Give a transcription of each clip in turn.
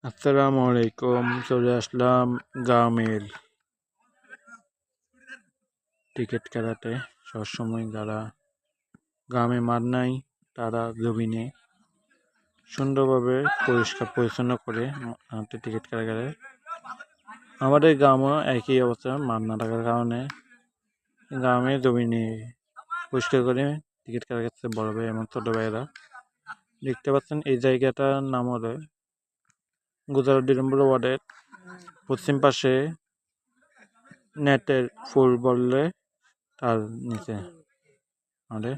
আসসালামু আলাইকুম। চলে আসলাম গ্রামের টিকিট কাটাতে। সবসময় যারা গ্রামে মাঠ নাই তারা জমিনে সুন্দরভাবে পরিষ্কার পরিচ্ছন্ন করে মাঠে টিকিট কাটা করে। আমাদের গ্রামও একই অবস্থা, মাঠ না থাকার কারণে গ্রামে জমিনে পরিষ্কার করে টিকিট কাটা করছে বড় ভাই এবং ছোট ভাইয়েরা। দেখতে পাচ্ছেন এই জায়গাটার নাম হলো গুজরাট 2 নম্বর ওয়ার্ডের পশ্চিম পাশে নেটের ফুল বললে তার নিচে আমাদের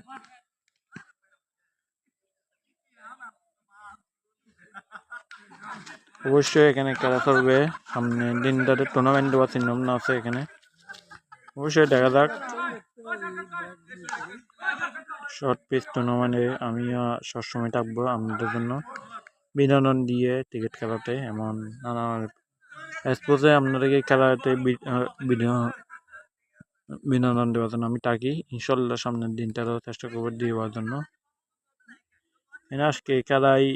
অবশ্যই এখানে খেলা চলবে। সামনে দিনটাতে টুর্নামেন্ট বা চিহ্ন আছে এখানে, অবশ্যই দেখা যাক। শর্ট পিচ টুর্নামেন্টে আমিও সবসময় থাকবো আপনাদের জন্য বিনোদন দিয়ে টিকিট খেলাতে, এমন নানা স্পোর্টসে আপনাদেরকে খেলাতে বিনোদন দেওয়ার জন্য আমি থাকি। ইনশাল্লাহ সামনের দিনটারও চেষ্টা করবো দেওয়ার জন্য। আজকে খেলায়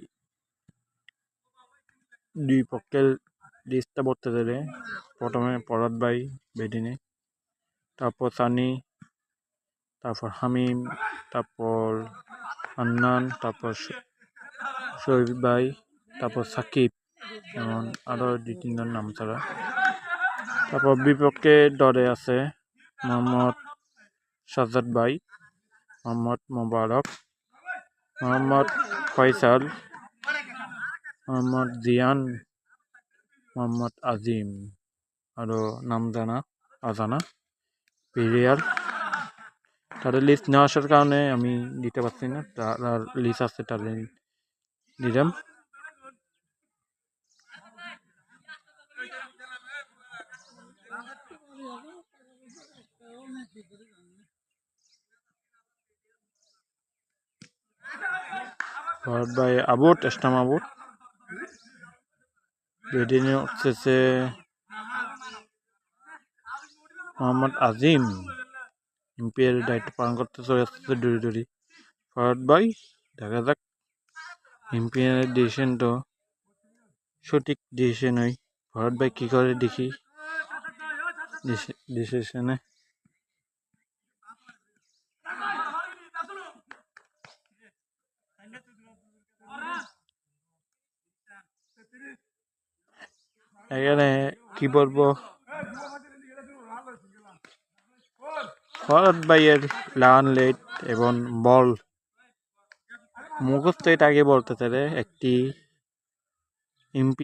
দুই পক্ষের লিস্টটা পড়তে দেবে। প্রথমে পরাত ভাই বেডিনে, তারপর সানি, তারপর হামিম, তারপর আন্নান, তারপর শহীদ ভাই, তারপর সাকিব, এমন আরও 2-3 জন নাম ছাড়া। তারপর বিপক্ষে দলে আছে মোহাম্মদ সাজ্জাদ ভাই, মোহাম্মদ মোবারক, মোহাম্মদ ফয়সাল, মোহাম্মদ জিয়ান, মোহাম্মদ আজিম, আরও নাম জানা অজানা প্লেয়ার। তাদের লিস্ট না আসার কারণে আমি দিতে পারছি না, তার লিস্ট আছে তাদের দিলাম। ভাই আবুট ইসলাম আবুট বেডিনে উঠতেছে মোহাম্মদ আজিম, এমপিএর দায়িত্ব পালন করতে চলে আসতেছে দূরে। ফরহাদ ভাই, দেখা যাক এমপিএর ডিসিশন তো সঠিক ডিসিশন হয়। ফরহাদ ভাই কি করে দেখি ডিসিশনে। এখানে কি বলবো, ফরহাদ ভাইয়ের লান লেট এবং বল মুখস্থ, এটা আগে বলতে চাইলে একটি এমপি